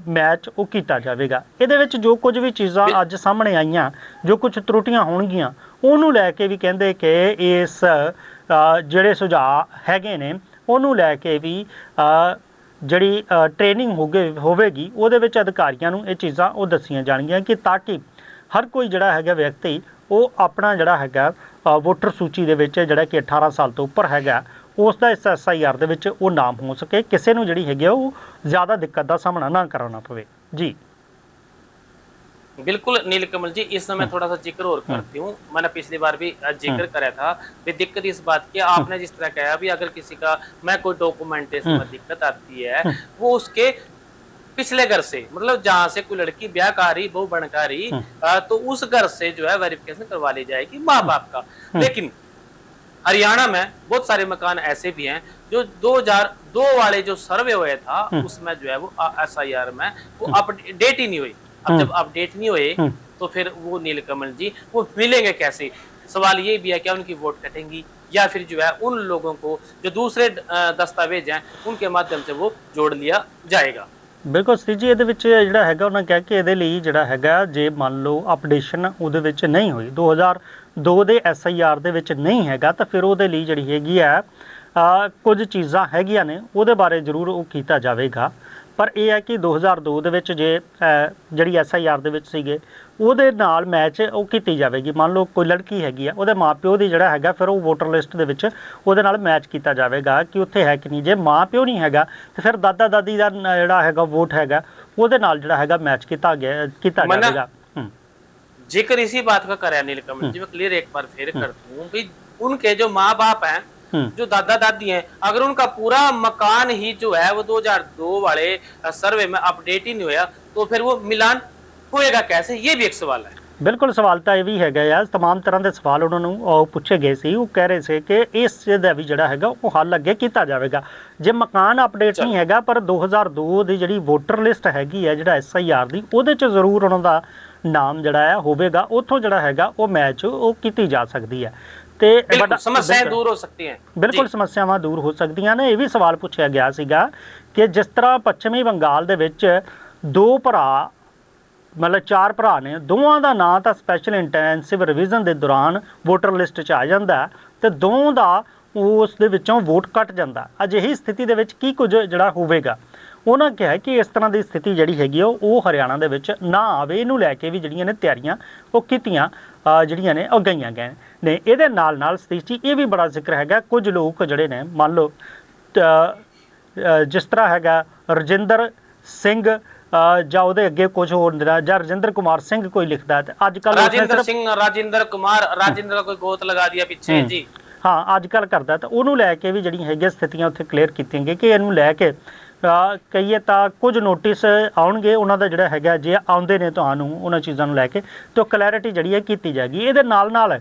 ਮੈਚ ਉਹ ਕੀਤਾ ਜਾਵੇਗਾ। ਇਹਦੇ ਵਿੱਚ ਜੋ ਕੁਝ ਵੀ ਚੀਜ਼ਾਂ ਅੱਜ ਸਾਹਮਣੇ ਆਈਆਂ, ਜੋ ਕੁਝ ਤਰੁੱਟੀਆਂ ਹੋਣਗੀਆਂ, ਉਹਨੂੰ ਲੈ ਕੇ ਵੀ ਕਹਿੰਦੇ ਕਿ ਇਸ ਜਿਹੜੇ ਸੁਝਾਅ ਹੈਗੇ ਨੇ ਉਹਨੂੰ ਲੈ ਕੇ ਵੀ ਜਿਹੜੀ ਟ੍ਰੇਨਿੰਗ ਹੋਵੇਗੀ ਉਹਦੇ ਵਿੱਚ ਅਧਿਕਾਰੀਆਂ ਨੂੰ ਇਹ ਚੀਜ਼ਾਂ ਉਹ ਦੱਸੀਆਂ ਜਾਣਗੀਆਂ ਕਿ ਤਾਂ ਕਿ ਹਰ ਕੋਈ ਜਿਹੜਾ ਹੈਗਾ ਵਿਅਕਤੀ ਉਹ ਆਪਣਾ ਜਿਹੜਾ ਹੈਗਾ ਵੋਟਰ ਸੂਚੀ ਦੇ ਵਿੱਚ ਜਿਹੜਾ ਕਿ 18 ਸਾਲ ਤੋਂ ਉੱਪਰ ਹੈਗਾ ਉਸ ਦਾ ਇਸ SIR ਦੇ ਵਿੱਚ ਉਹ ਨਾਮ ਹੋ ਸਕੇ, ਕਿਸੇ ਨੂੰ ਜਿਹੜੀ ਹੈਗੀ ਉਹ ज़्यादा दिक्कत का सामना ना करना पवे। जी बिल्कुल नीलकमल जी, इस समय थोड़ा सा जिक्र और करती हूँ। मैंने पिछली बार भी जिक्र करा था कि दिक्कत इस बात की, आपने जिस तरह कहा अभी, अगर किसी का मैं कोई डॉक्यूमेंटेशन में दिक्कत आती है वो उसके पिछले घर से, मतलब जहाँ से कोई लड़की ब्याह का रही, बहू बन का रही, तो उस घर से जो है वेरिफिकेशन करवा ली जाएगी माँ बाप का। लेकिन हरियाणा में बहुत सारे मकान ऐसे भी हैं जो 2002 वाले जो सर्वे हुए था उसमें जो है वो SIR में वो अपडेट ही नहीं हुई। अब जब अपडेट नहीं हुए तो फिर वो नीलकमल जी वो मिलेंगे कैसे? सवाल ये भी है क्या उनकी वोट कटेंगी या फिर जो है उन लोगों को जो दूसरे दस्तावेज हैं उनके माध्यम से वो जोड़ लिया जाएगा। ਬਿਲਕੁਲ ਸਤੀ ਜੀ, ਇਹਦੇ ਵਿੱਚ ਜਿਹੜਾ ਹੈਗਾ ਉਹਨਾਂ ਕਿਹਾ ਕਿ ਇਹਦੇ ਲਈ ਜਿਹੜਾ ਹੈਗਾ ਜੇ ਮੰਨ ਲਓ ਅਪਡੇਸ਼ਨ ਉਹਦੇ ਵਿੱਚ ਨਹੀਂ ਹੋਈ, 2002 ਦੇ SIR ਦੇ ਵਿੱਚ ਨਹੀਂ ਹੈਗਾ ਤਾਂ ਫਿਰ ਉਹਦੇ ਲਈ ਜਿਹੜੀ ਹੈਗੀ ਆ ਕੁਝ ਚੀਜ਼ਾਂ ਹੈਗੀਆਂ ਨੇ ਉਹਦੇ ਬਾਰੇ ਜ਼ਰੂਰ ਉਹ ਕੀਤਾ ਜਾਵੇਗਾ। ਪਰ ਇਹ ਹੈ ਕਿ 2002 ਦੇ ਵਿੱਚ ਜੇ ਜਿਹੜੀ SIR ਦੇ ਵਿੱਚ ਸੀਗੇ ਉਹਦੇ ਨਾਲ ਮੈਚ ਉਹ ਕੀਤੀ ਜਾਵੇਗੀ। ਮੰਨ ਲਓ ਕੋਈ ਲੜਕੀ ਹੈਗੀ ਆ, ਉਹਦੇ ਮਾਪਿਓ ਦੀ ਜਿਹੜਾ ਹੈਗਾ ਫਿਰ ਉਹ ਵੋਟਰ ਲਿਸਟ ਦੇ ਵਿੱਚ ਉਹਦੇ ਨਾਲ ਮੈਚ ਕੀਤਾ ਜਾਵੇਗਾ ਕਿ ਉੱਥੇ ਹੈ ਕਿ ਨਹੀਂ। ਜੇ ਮਾਪਿਓ ਨਹੀਂ ਹੈਗਾ ਤੇ ਫਿਰ ਦਾਦਾ ਦਾਦੀ ਦਾ ਜਿਹੜਾ ਹੈਗਾ ਵੋਟ ਹੈਗਾ ਉਹਦੇ ਨਾਲ ਜਿਹੜਾ ਹੈਗਾ मैच ਕੀਤਾ जाएगा। जिक्र इसी बात का करे नीलकमल जी, मैं क्लियर एक बार फिर करता हूँ भाई, उनके जो माँ बाप हैं, जो दादा दादी हैं, अगर उनका पूरा मकान ही जो है वो 2002 वाले सर्वे में अपडेट ही नहीं हुआ तो फिर वो मिलान होएगा कैसे? ये भी एक सवाल है। बिल्कुल सवाल तो यह भी है यार, तमाम तरह के सवाल उन्होंने पूछे गए सी। वो कह रहे थे कि इस दा भी जड़ा है वो हल अगे किया जाएगा। जे मकान अपडेट नहीं है पर 2002 की जी वोटर लिस्ट हैगी है जो SIR की वो जरूर उन्होंने नाम जड़ा है होगा, उतों जड़ा है वो मैच वो की जा सकती है। तो समस्याएं दूर हो सकती हैं, बिल्कुल समस्यावां दूर हो सकती ने। यह भी सवाल पूछा गया सीगा कि जिस तरह पश्चिमी बंगाल दे विच दो भरा मतलब 4 भरा ने, दोवां दा नां तां स्पैशल इंटैंसिव रिविजन के दौरान वोटर लिस्ट च आ जांदा ते दोवां दा उस दे विचों वोट कट जांदा। अजिही स्थिति दे विच की कुछ जिहड़ा होवेगा, उन्होंने कहा कि इस तरह की स्थिति जिहड़ी हैगी वो हरियाणा दे विच ना आवे। इहनूं लैके भी जिहड़ियां ने तैयारियां वो कीतियां जिहड़ियां ने गईयां गए ने। इहदे नाल नाल सतीश जी ये भी बड़ा जिक्र हैगा, कुछ लोग जिहड़े ने मान लो जिस तरह हैगा रजिंदर सिंह ਜਾਂ ਉਹਦੇ ਅੱਗੇ ਕੁਝ ਹੋਰ ਜਾਂ ਰਜਿੰਦਰ ਕੁਮਾਰ ਸਿੰਘ ਕੋਈ ਲਿਖਦਾ ਹੈ। ਅੱਜ ਕੱਲ ਰਾਜਿੰਦਰ ਕੁਮਾਰ ਰਾਜਿੰਦਰ ਕੋਈ ਗੋਤ ਲਗਾ ਦਿਆ ਪਿੱਛੇ ਜੀ। ਹਾਂ ਅੱਜ ਕੱਲ ਕਰਦਾ ਤਾਂ ਉਹਨੂੰ ਲੈ ਕੇ ਵੀ ਜਿਹੜੀਆਂ ਹੈਗੀਆਂ ਸਥਿਤੀਆਂ ਉੱਥੇ ਕਲੀਅਰ ਕੀਤੀਆਂ ਗਈਆਂ ਕਿ ਇਹਨੂੰ ਲੈ ਕੇ ਕਹੀਏ ਤਾਂ ਕੁਝ ਨੋਟਿਸ ਆਉਣਗੇ ਉਹਨਾਂ ਦਾ ਜਿਹੜਾ ਹੈਗਾ, ਜੇ ਆਉਂਦੇ ਨੇ ਤੁਹਾਨੂੰ ਉਹਨਾਂ ਚੀਜ਼ਾਂ ਨੂੰ ਲੈ ਕੇ ਤਾਂ ਕਲੈਰਿਟੀ ਜਿਹੜੀ ਹੈ ਕੀਤੀ ਜਾਏਗੀ। ਇਹਦੇ ਨਾਲ ਨਾਲ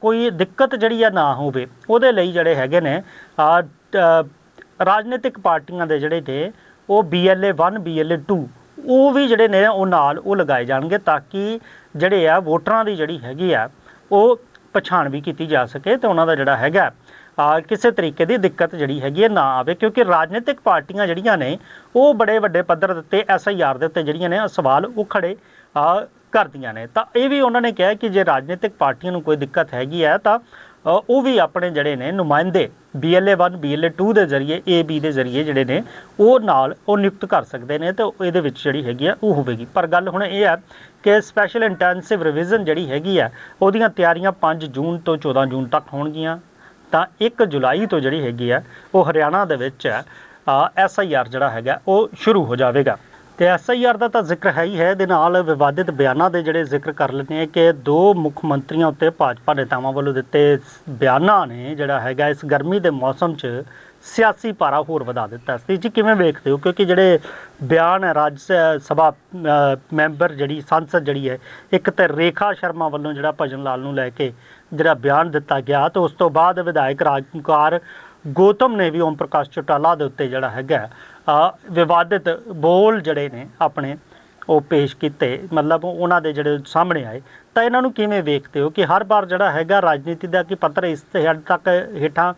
ਕੋਈ ਦਿੱਕਤ ਜਿਹੜੀ ਆ ਨਾ ਹੋਵੇ ਉਹਦੇ ਲਈ ਜਿਹੜੇ ਹੈਗੇ ਨੇ ਰਾਜਨੀਤਿਕ ਪਾਰਟੀਆਂ ਦੇ ਜਿਹੜੇ ਨੇ ਉਹ BLA 1 BLA 2 ਉਹ ਵੀ ਜਿਹੜੇ ਨੇ ਉਹ ਨਾਲ ਉਹ ਲਗਾਏ ਜਾਣਗੇ ਤਾਂ ਕਿ ਜਿਹੜੇ ਆ ਵੋਟਰਾਂ ਦੀ ਜਿਹੜੀ ਹੈਗੀ ਆ ਉਹ ਪਛਾਣ ਵੀ ਕੀਤੀ ਜਾ ਸਕੇ ਤੇ ਉਹਨਾਂ ਦਾ ਜਿਹੜਾ ਹੈਗਾ ਕਿਸੇ ਤਰੀਕੇ ਦੀ ਦਿੱਕਤ ਜਿਹੜੀ ਹੈਗੀ ਨਾ ਆਵੇ। ਕਿਉਂਕਿ ਰਾਜਨੀਤਿਕ ਪਾਰਟੀਆਂ ਜਿਹੜੀਆਂ ਨੇ ਉਹ ਬੜੇ ਵੱਡੇ ਪੱਧਰ ਦੇ ਉੱਤੇ SIR ਦੇ ਉੱਤੇ ਜਿਹੜੀਆਂ ਨੇ ਸਵਾਲ ਉਹ ਖੜੇ ਕਰਦੀਆਂ ਨੇ। ਤਾਂ ਇਹ ਵੀ ਉਹਨਾਂ ਨੇ ਕਿਹਾ ਕਿ ਜੇ ਰਾਜਨੀਤਿਕ ਪਾਰਟੀਆਂ ਨੂੰ ਕੋਈ ਦਿੱਕਤ ਹੈਗੀ ਹੈ ਤਾਂ ਉਹ ਵੀ ਆਪਣੇ ਜਿਹੜੇ ਨੇ ਨੁਮਾਇੰਦੇ BLA 1 BLA 2 ਦੇ ਜ਼ਰੀਏ AB ਦੇ ਜ਼ਰੀਏ ਜਿਹੜੇ ਨੇ ਉਹ ਨਾਲ ਉਹ ਨਿਯੁਕਤ ਕਰ ਸਕਦੇ ਨੇ ਤੇ ਇਹਦੇ ਵਿੱਚ ਜਿਹੜੀ ਹੈਗੀ ਆ ਉਹ ਹੋਵੇਗੀ। ਪਰ ਗੱਲ ਹੁਣ ਇਹ ਹੈ ਕਿ ਸਪੈਸ਼ਲ ਇੰਟੈਂਸਿਵ ਰਿਵੀਜ਼ਨ ਜਿਹੜੀ ਹੈਗੀ ਆ ਉਹਦੀਆਂ ਤਿਆਰੀਆਂ 5 ਜੂਨ ਤੋਂ 14 ਜੂਨ ਤੱਕ ਹੋਣਗੀਆਂ ਤਾਂ 1 ਜੁਲਾਈ ਤੋਂ ਜਿਹੜੀ ਹੈਗੀ ਆ ਉਹ ਹਰਿਆਣਾ ਦੇ ਵਿੱਚ SIR ਜਿਹੜਾ ਹੈਗਾ ਉਹ ਸ਼ੁਰੂ ਹੋ ਜਾਵੇਗਾ। ਤੇ SIR ਦਾ ਤਾਂ ਜ਼ਿਕਰ ਹੈ ਹੀ ਹੈ, ਇਹਦੇ ਨਾਲ ਵਿਵਾਦਿਤ ਬਿਆਨਾਂ ਦੇ ਜਿਹੜੇ ਜ਼ਿਕਰ ਕਰ ਲੈਂਦੇ ਕਿ 2 ਮੁੱਖ ਮੰਤਰੀਆਂ ਉੱਤੇ ਭਾਜਪਾ ਨੇਤਾਵਾਂ ਵੱਲੋਂ ਦਿੱਤੇ ਬਿਆਨਾਂ ਨੇ ਜਿਹੜਾ ਹੈਗਾ ਇਸ ਗਰਮੀ ਦੇ ਮੌਸਮ 'ਚ ਸਿਆਸੀ ਪਾਰਾ ਹੋਰ ਵਧਾ ਦਿੱਤਾ। ਸੀ ਜੀ ਕਿਵੇਂ ਵੇਖਦੇ ਹੋ? ਕਿਉਂਕਿ ਜਿਹੜੇ ਬਿਆਨ ਹੈ ਰਾਜ ਸਭਾ ਮੈਂਬਰ ਜਿਹੜੀ ਸੰਸਦ ਜਿਹੜੀ ਹੈ, ਇੱਕ ਤਾਂ ਰੇਖਾ ਸ਼ਰਮਾ ਵੱਲੋਂ ਜਿਹੜਾ ਭਜਨ ਲਾਲ ਨੂੰ ਲੈ ਕੇ ਜਿਹੜਾ ਬਿਆਨ ਦਿੱਤਾ ਗਿਆ ਤੇ ਉਸ ਤੋਂ ਬਾਅਦ ਵਿਧਾਇਕ ਰਾਜਕੁਮਾਰ ਗੌਤਮ ਨੇ ਵੀ ਓਮ ਪ੍ਰਕਾਸ਼ ਚੌਟਾਲਾ ਦੇ ਉੱਤੇ ਜਿਹੜਾ ਹੈਗਾ ਵਿਵਾਦਿਤ ਬੋਲ ਜਿਹੜੇ ਨੇ ਆਪਣੇ ਉਹ ਪੇਸ਼ ਕੀਤੇ, ਮਤਲਬ ਉਹਨਾਂ ਦੇ ਜਿਹੜੇ ਸਾਹਮਣੇ ਆਏ। ਤਾਂ ਇਹਨਾਂ ਨੂੰ ਕਿਵੇਂ ਵੇਖਦੇ ਹੋ ਕਿ ਹਰ ਵਾਰ ਜਿਹੜਾ ਹੈਗਾ ਰਾਜਨੀਤੀ ਦਾ ਕੀ ਪੱਧਰ ਇਸ ਹੱਦ ਤੱਕ ਹੇਠਾਂ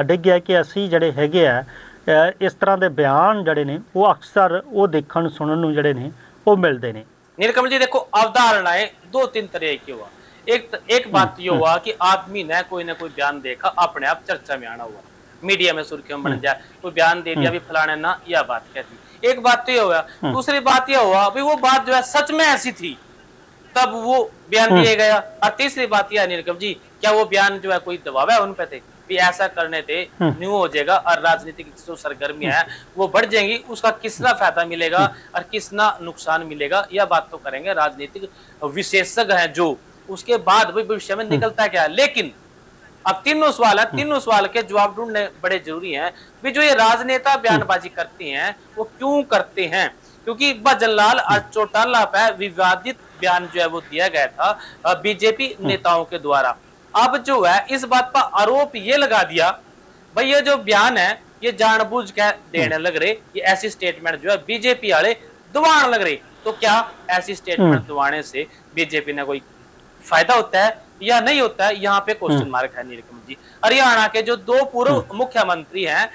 ਡਿੱਗ ਗਿਆ ਕਿ ਅਸੀਂ ਜਿਹੜੇ ਹੈਗੇ ਆ इस तरह के बयान जड़े ने वो अक्सर वो देखण सुनन नूं जड़े ने वो मिलते हैं। नीलकमल जी देखो, अवधारणाएं दो तीन तरह की हुआ। एक बात ये हुआ कि आदमी ने कोई ना कोई बयान देखा, अपने आप चर्चा में आना हुआ, मीडिया में सुर्खियों में बन जाए, कोई बयान दे दिया भी फलाने ना यह बात कहती। एक बात तो ये हुआ। दूसरी बात यह हुआ भाई वो बात जो है सच में ऐसी थी, तब वो बयान दिए गया। और तीसरी बात यह नीलकमल जी, क्या वो बयान जो है कोई दबाव है उन पे थे भी ऐसा करने थे न्यू हो जाएगा और राजनीतिक जो सरगर्मियां है वो बढ़ जाएंगी, उसका किसना फायदा मिलेगा और किसना नुकसान मिलेगा, यह बात तो करेंगे राजनीतिक विशेषज्ञ हैं जो, उसके बाद भी भविष्य में निकलता क्या है। लेकिन अब तीनों सवाल है, तीनों सवाल के जवाब ढूंढने बड़े जरूरी हैं भी जो ये राजनेता बयानबाजी करते हैं वो क्यों करते हैं। क्योंकि भजनलाल और चौटाला पे विवादित बयान जो है वो दिया गया था बीजेपी नेताओं के द्वारा। अब जो है इस बात पर आरोप ये लगा दिया भाई ये जो बयान है ये जानबूझ के देने लग रहे, ये ऐसी स्टेटमेंट जो है बीजेपी वाले दबाने लग रहे। तो क्या ऐसी स्टेटमेंट दबाने से बीजेपी ने कोई फायदा होता है या नहीं होता है, यहाँ पे क्वेश्चन मार्क है नीलकमल जी। हरियाणा के जो दो पूर्व मुख्यमंत्री हैं,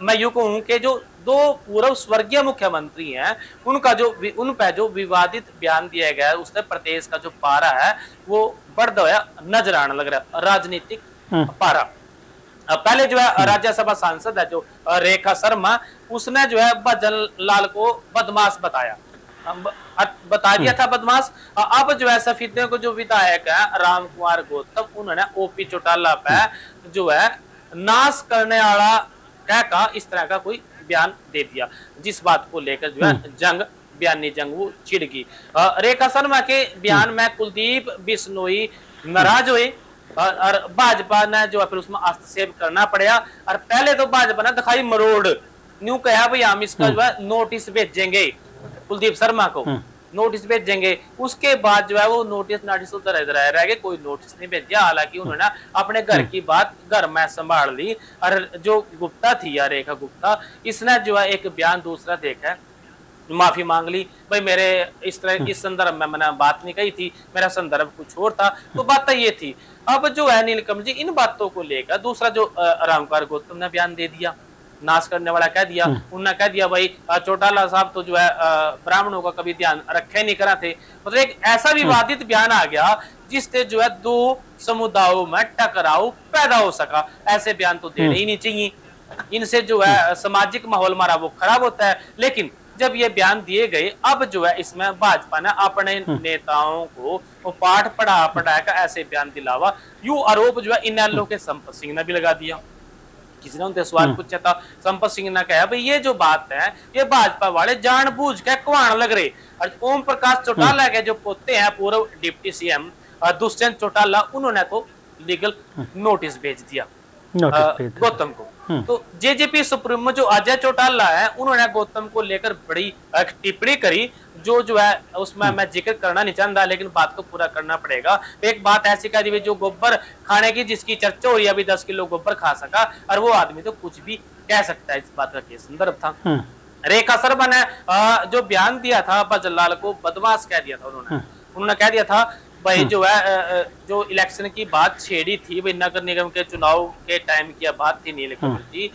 मैं यूं कहूं कि जो दो पूर्व स्वर्गीय मुख्यमंत्री हैं, उनका जो उन पर जो विवादित बयान दिया गया है उससे प्रदेश का जो पारा है वो बढ़ता हुआ नजर आने लग रहा है, राजनीतिक पारा। पहले जो है राज्यसभा सांसद है जो रेखा शर्मा, उसने जो है भजनलाल को बदमाश बता दिया था बदमाश। अब जो है सफीदे को जो विधायक है राम कुमार गौतम, उन्होंने ओपी चौटाला पे जो है नाश करने वाला कह का इस तरह का कोई बयान दे दिया, जिस बात को लेकर जो है जंग बयानी जंग वो छिड़ गई। रेखा शर्मा के बयान में कुलदीप बिश्नोई नाराज हुए और भाजपा ने जो है फिर उसमें हस्तक्षेप करना पड़ा। और पहले तो भाजपा ने दिखाई मरोड़, न्यू कहा भाई हम इसका जो है नोटिस भेजेंगे, कुलदीप शर्मा को नोटिस भेजेंगे। उसके बाद जो है वो नोटिस उधर रह गए, कोई नोटिस नहीं भेजा। हालांकि उन्होंने अपने घर की बात घर में संभाल ली। और जो गुप्ता थी या रेखा गुप्ता, इसने जो है एक बयान दूसरा देखा, माफी मांग ली भाई मेरे इस तरह इस संदर्भ में मैंने बात नहीं कही थी, मेरा संदर्भ कुछ और था। तो बात ये थी। अब जो है नीलकमल जी इन बातों को लेकर दूसरा जो रामकुमार गौतम ने बयान दे दिया, नाश करने वाला कह दिया, उन्होंने कह दिया भाई चौटाला साहब तो जो है ब्राह्मणों का कभी ध्यान रखे नहीं करा थे। मतलब एक ऐसा विवादित बयान आ गया जिससे जो है दो समुदायों में टकराव पैदा हो सका। ऐसे बयान तो देने ही नहीं चाहिए, इनसे जो है सामाजिक माहौल हमारा वो खराब होता है। लेकिन जब ये बयान दिए गए, अब जो है इसमें भाजपा ने अपने नेताओं को वो पाठ पढ़ा का ऐसे बयान दिलावा, यू आरोप जो है इनेलो के संपत सिंह ने भी लगा दिया। किसी ने उनसे सवाल पूछा था, संपत सिंह ने कहा भाई ये जो बात है ये भाजपा वाले जानबूझ के कुआण लग रहे। और ओम प्रकाश चौटाला के जो पोते हैं पूर्व डिप्टी सीएम दुष्यंत चौटाला, उन्होंने तो लीगल नोटिस भेज दिया गौतम को। तो जेजेपी सुप्रीमो जो अजय चौटाला है, उन्होंने गौतम को लेकर बड़ी टिप्पणी करी, जो है उसमें मैं जिक्र करना नहीं चाहता लेकिन बात को पूरा करना पड़ेगा। एक बात ऐसी कह दी जो गोबर खाने की जिसकी चर्चा हो रही है, अभी 10 किलो गोबर खा सका और वो आदमी तो कुछ भी कह सकता है, इस बात का संदर्भ था। रेखा शर्मा ने जो बयान दिया था भजनलाल को बदमाश कह दिया था, उन्होंने कह दिया था भाई जो है जो इलेक्शन की बात छेड़ी थी भाई नगर निगम के चुनाव के टाइम की बात थी नीलकमल जी,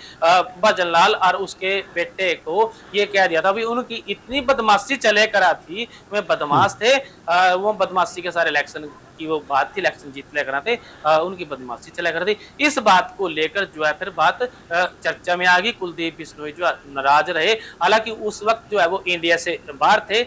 भजनलाल और उसके बेटे को ये कह दिया था भाई उनकी इतनी बदमाशी चले करा थी, वे बदमाश थे, वो बदमाशी के सारे इलेक्शन की वो बात थी, इलेक्शन जीत ले करा थे, उनकी बदमाशी चले करा थी। इस बात को लेकर जो है फिर बात चर्चा में आ गई। कुलदीप बिश्नोई जो नाराज रहे, हालांकि उस वक्त जो है वो इंडिया से बाहर थे।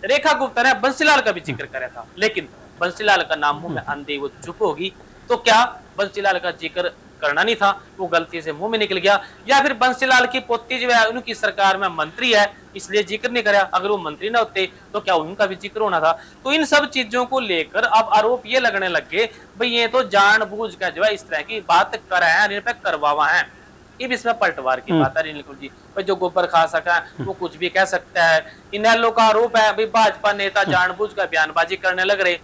रेखा गुप्ता ने बंसीलाल का भी जिक्र करा था, लेकिन बंसीलाल का नाम मुंह में आंदे वो चुप होगी। तो क्या बंसीलाल का जिक्र करना नहीं था, वो गलती से मुंह में निकल गया, या फिर बंसीलाल की पोती जो है उनकी सरकार में मंत्री है इसलिए जिक्र नहीं करा, अगर वो मंत्री ना होते तो क्या उनका भी जिक्र होना था। तो इन सब चीजों को लेकर अब आरोप ये लगने लगे भाई ये तो जानबूझ कर जो है इस तरह की बात कर रहे हैं, इन पे करवावा है। इसमें पलटवार की बात है नीलकमल जी, भाई जो गोबर खा सका वो कुछ भी कह सकता है। इनेलो का आरोप है भाई भाजपा नेता जानबूझ कर बयानबाजी करने लग रहे।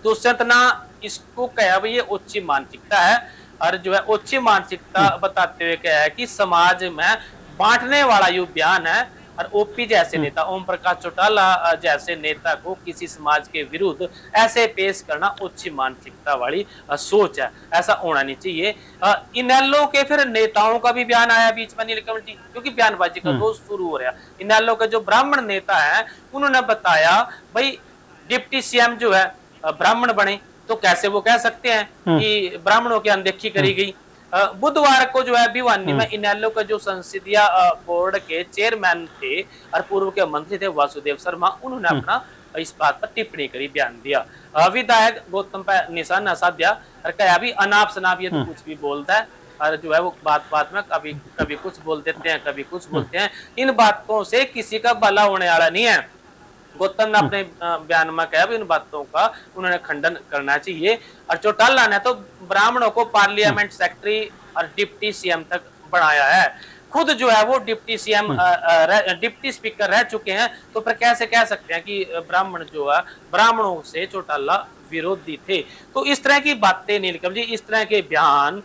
दुष्यंत ना इसको कहा भाई ये उच्च मानसिकता है, और जो है उच्च मानसिकता बताते हुए कहा है कि समाज में बांटने वाला ये बयान है और ओपी जैसे नेता, ओम प्रकाश चौटाला जैसे नेता को किसी समाज के विरुद्ध ऐसे पेश करना उच्च मानसिकता वाली सोच है, ऐसा होना नहीं चाहिए। इनेलो के फिर नेताओं का भी बयान आया बीच में नीलकमल जी, क्योंकि बयानबाजी का दौर शुरू हो रहा। इनेलो के जो ब्राह्मण नेता है उन्होंने बताया भाई डिप्टी सीएम जो है ब्राह्मण बने, तो कैसे वो कह सकते हैं कि ब्राह्मणों की अनदेखी करी गई। बुधवार को जो है भिवानी में इनेलो का जो संसदीय बोर्ड के चेयरमैन थे और पूर्व के मंत्री थे वासुदेव शर्मा, उन्होंने अपना इस बात पर टिप्पणी करी, बयान दिया। विधायक गौतम पर निशाना साधा और कहा अभी अनाप शनाप ये तो कुछ भी बोलता है और जो है वो बात बात में कभी कुछ बोल देते हैं, कभी कुछ बोलते हैं। इन बातों से किसी का भला होने वाला नहीं है। गौतम ने अपने बयान में कहा इन बातों का उन्होंने खंडन करना चाहिए। और चौटाला ने तो ब्राह्मणों को पार्लियामेंट सेक्रेटरी और डिप्टी सीएम तक बढ़ाया है। खुद जो है वो डिप्टी सीएम डिप्टी स्पीकर रह चुके हैं, तो फिर कैसे कह सकते हैं कि ब्राह्मण जो है ब्राह्मणों से चौटाला विरोधी थे। तो इस तरह की बातें नीलकमल जी, इस तरह के बयान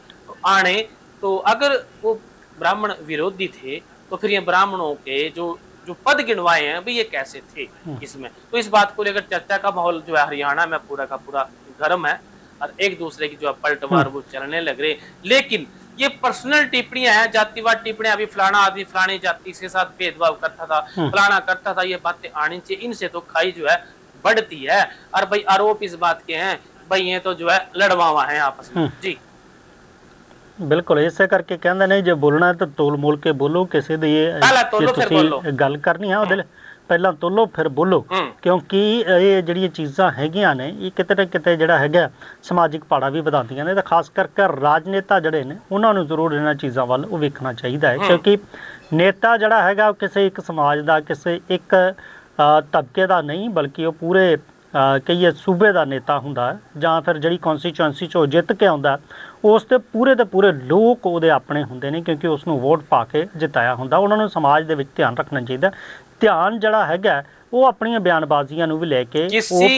आने, तो अगर वो ब्राह्मण विरोधी थे तो फिर ये ब्राह्मणों के जो पद गिनवाए हैं भाई ये कैसे थे इसमें। तो इस बात को लेकर चर्चा का माहौल जो है हरियाणा में पूरा का पूरा गर्म है और एक दूसरे की जो है पलटवार वो चलने लग रहे। लेकिन ये पर्सनल टिप्पणियां हैं, जातिवाद टिप्पणियां, अभी फलाना आदमी फलानी जाति के साथ भेदभाव करता था, फलाना करता था, ये बातें आनी चाहिए। इनसे तो खाई जो है बढ़ती है। और भाई आरोप इस बात के हैं भाई ये तो जो है लड़वावा है आपस में जी। बिल्कुल, इसे करके कहते ने जो बोलना है तो तोल मोल के बोलो, किसी ਦੀ ਗੱਲ ਕਰਨੀ ਹੈ ਉਹਦੇ ਪਹਿਲਾਂ ਤੋਲੋ ਫਿਰ ਬੋਲੋ, ਕਿਉਂਕਿ ਇਹ ਜਿਹੜੀਆਂ ਚੀਜ਼ਾਂ ਹੈਗੀਆਂ ਨੇ ਇਹ ਕਿਤੇ ਨਾ ਕਿਤੇ ਜਿਹੜਾ ਹੈਗਾ ਸਮਾਜਿਕ ਪਾੜਾ ਵੀ ਵਧਾਉਂਦੀਆਂ ਨੇ। ਤਾਂ ਖਾਸ ਕਰਕੇ ਰਾਜਨੇਤਾ ਜਿਹੜੇ ਨੇ ਉਹਨਾਂ ਨੂੰ ਜ਼ਰੂਰ ਇਹਨਾਂ ਚੀਜ਼ਾਂ ਵੱਲ ਉਹ ਵੇਖਣਾ ਚਾਹੀਦਾ ਹੈ, ਕਿਉਂਕਿ ਨੇਤਾ ਜਿਹੜਾ ਹੈਗਾ ਉਹ ਕਿਸੇ ਇੱਕ ਸਮਾਜ ਦਾ, ਕਿਸੇ ਇੱਕ ਤਬਕੇ ਦਾ ਨਹੀਂ, ਬਲਕਿ ਉਹ ਪੂਰੇ ਕਹੀਏ ਸੂਬੇ ਦਾ ਨੇਤਾ ਹੁੰਦਾ ਹੈ, ਜਾਂ ਫਿਰ ਜਿਹੜੀ ਕੌਂਸਟੀਚੁਐਂਸੀ 'ਚੋਂ ਜਿੱਤ ਕੇ ਆਉਂਦਾ ਉਸ ਦੇ ਪੂਰੇ ਲੋਕ ਉਹਦੇ ਆਪਣੇ ਹੁੰਦੇ ਨੇ, ਕਿਉਂਕਿ ਉਸ ਨੂੰ ਵੋਟ ਪਾ ਕੇ ਜਿਤਾਇਆ ਹੁੰਦਾ। ਉਹਨਾਂ ਨੂੰ ਸਮਾਜ ਦੇ ਵਿੱਚ ਧਿਆਨ ਰੱਖਣਾ ਚਾਹੀਦਾ। ਧਿਆਨ ਜਿਹੜਾ ਹੈਗਾ ਉਹ ਆਪਣੀਆਂ ਬਿਆਨਬਾਜ਼ੀਆਂ ਨੂੰ ਵੀ ਲੈ ਕੇ ਉਹ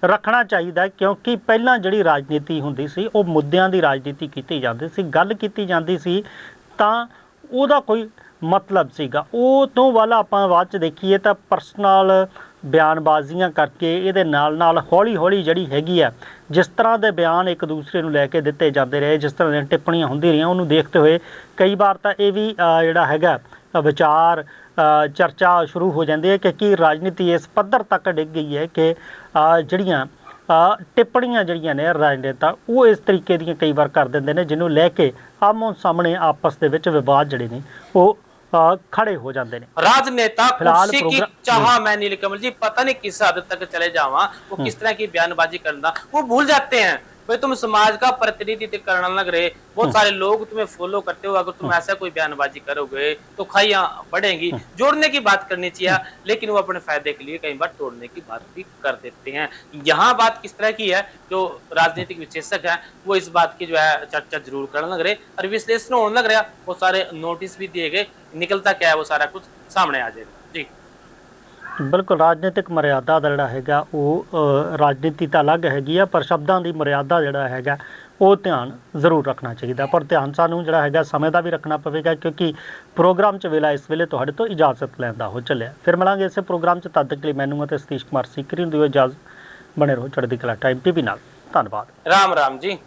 ਰੱਖਣਾ ਚਾਹੀਦਾ, ਕਿਉਂਕਿ ਪਹਿਲਾਂ ਜਿਹੜੀ ਰਾਜਨੀਤੀ ਹੁੰਦੀ ਸੀ ਉਹ ਮੁੱਦਿਆਂ ਦੀ ਰਾਜਨੀਤੀ ਕੀਤੀ ਜਾਂਦੀ ਸੀ, ਗੱਲ ਕੀਤੀ ਜਾਂਦੀ ਸੀ ਤਾਂ ਉਹਦਾ ਕੋਈ ਮਤਲਬ ਸੀਗਾ। ਉਹ ਤੋਂ ਵੱਲ ਆਪਾਂ ਬਾਅਦ 'ਚ ਦੇਖੀਏ ਤਾਂ ਪਰਸਨਲ ਬਿਆਨਬਾਜ਼ੀਆਂ ਕਰਕੇ ਇਹਦੇ ਨਾਲ ਹੌਲੀ ਹੌਲੀ ਜਿਹੜੀ ਹੈਗੀ ਆ ਜਿਸ ਤਰ੍ਹਾਂ ਦੇ ਬਿਆਨ ਇੱਕ ਦੂਸਰੇ ਨੂੰ ਲੈ ਕੇ ਦਿੱਤੇ ਜਾਂਦੇ ਰਹੇ, ਜਿਸ ਤਰ੍ਹਾਂ ਦੀਆਂ ਟਿੱਪਣੀਆਂ ਹੁੰਦੀਆਂ ਰਹੀਆਂ, ਉਹਨੂੰ ਦੇਖਦੇ ਹੋਏ ਕਈ ਵਾਰ ਤਾਂ ਇਹ ਵੀ ਜਿਹੜਾ ਹੈਗਾ ਵਿਚਾਰ ਚਰਚਾ ਸ਼ੁਰੂ ਹੋ ਜਾਂਦੀ ਹੈ ਕਿ ਕੀ ਰਾਜਨੀਤੀ ਇਸ ਪੱਧਰ ਤੱਕ ਡਿੱਗ ਗਈ ਹੈ ਕਿ ਜਿਹੜੀਆਂ ਟਿੱਪਣੀਆਂ ਜਿਹੜੀਆਂ ਨੇ ਰਾਜਨੇਤਾ ਉਹ ਇਸ ਤਰੀਕੇ ਦੀਆਂ ਕਈ ਵਾਰ ਕਰ ਦਿੰਦੇ ਨੇ, ਜਿਹਨੂੰ ਲੈ ਕੇ ਆਮੋ ਸਾਹਮਣੇ ਆਪਸ ਦੇ ਵਿੱਚ ਵਿਵਾਦ ਜਿਹੜੇ ਨੇ ਉਹ खड़े हो जाते हैं। राजनेता कुर्सी की चाह में नीलकमल जी पता नहीं किस हद तक चले जावा, वो किस तरह की बयानबाजी करना वो भूल जाते हैं। भाई तुम समाज का प्रतिनिधित्व करने लग रहे, बहुत सारे लोग तुम्हें फॉलो करते हो, अगर तुम ऐसा कोई बयानबाजी करोगे तो खाइयां बढ़ेंगी। जोड़ने की बात करनी चाहिए, लेकिन वो अपने फायदे के लिए कई बार तोड़ने की बात भी कर देते हैं। यहाँ बात किस तरह की है, जो राजनीतिक विशेषज्ञ है वो इस बात की जो है चर्चा जरूर करने लग रहे और विश्लेषण होने लग रहा। वो सारे नोटिस भी दिए गए, निकलता क्या है वो सारा कुछ सामने आ जाएगा जी। बिल्कुल, राजनीतिक मर्यादा ਦਾ ਜਿਹੜਾ ਹੈਗਾ ਉਹ ਰਾਜਨੀਤੀ ਤਾਂ ਅਲੱਗ ਹੈਗੀ ਆ, ਪਰ ਸ਼ਬਦਾਂ ਦੀ ਮਰਿਆਦਾ ਜਿਹੜਾ ਹੈਗਾ ਉਹ ਧਿਆਨ ਜ਼ਰੂਰ ਰੱਖਣਾ ਚਾਹੀਦਾ। ਪਰ ਧਿਆਨ ਸਾਨੂੰ ਜਿਹੜਾ ਹੈਗਾ ਸਮੇਂ ਦਾ ਵੀ ਰੱਖਣਾ ਪਵੇਗਾ, ਕਿਉਂਕਿ ਪ੍ਰੋਗਰਾਮ 'ਚ ਵੇਲਾ ਇਸ ਵੇਲੇ ਤੁਹਾਡੇ ਤੋਂ ਇਜਾਜ਼ਤ ਲੈਣ ਦਾ ਹੋ ਚੱਲਿਆ। ਫਿਰ ਮਿਲਾਂਗੇ ਇਸੇ ਪ੍ਰੋਗਰਾਮ 'ਚ, ਤਦ ਤੱਕ ਲਈ ਮੈਨੂੰ ਅਤੇ ਸਤੀਸ਼ ਕੁਮਾਰ ਸੀਕਰੀ ਨੂੰ ਦਿਓ ਇਜਾਜ਼ਤ। ਬਣੇ ਰਹੋ ਚੜ੍ਹਦੀ ਕਲਾ ਟਾਈਮ TV ਨਾਲ। ਧੰਨਵਾਦ। ਰਾਮ ਰਾਮ ਜੀ।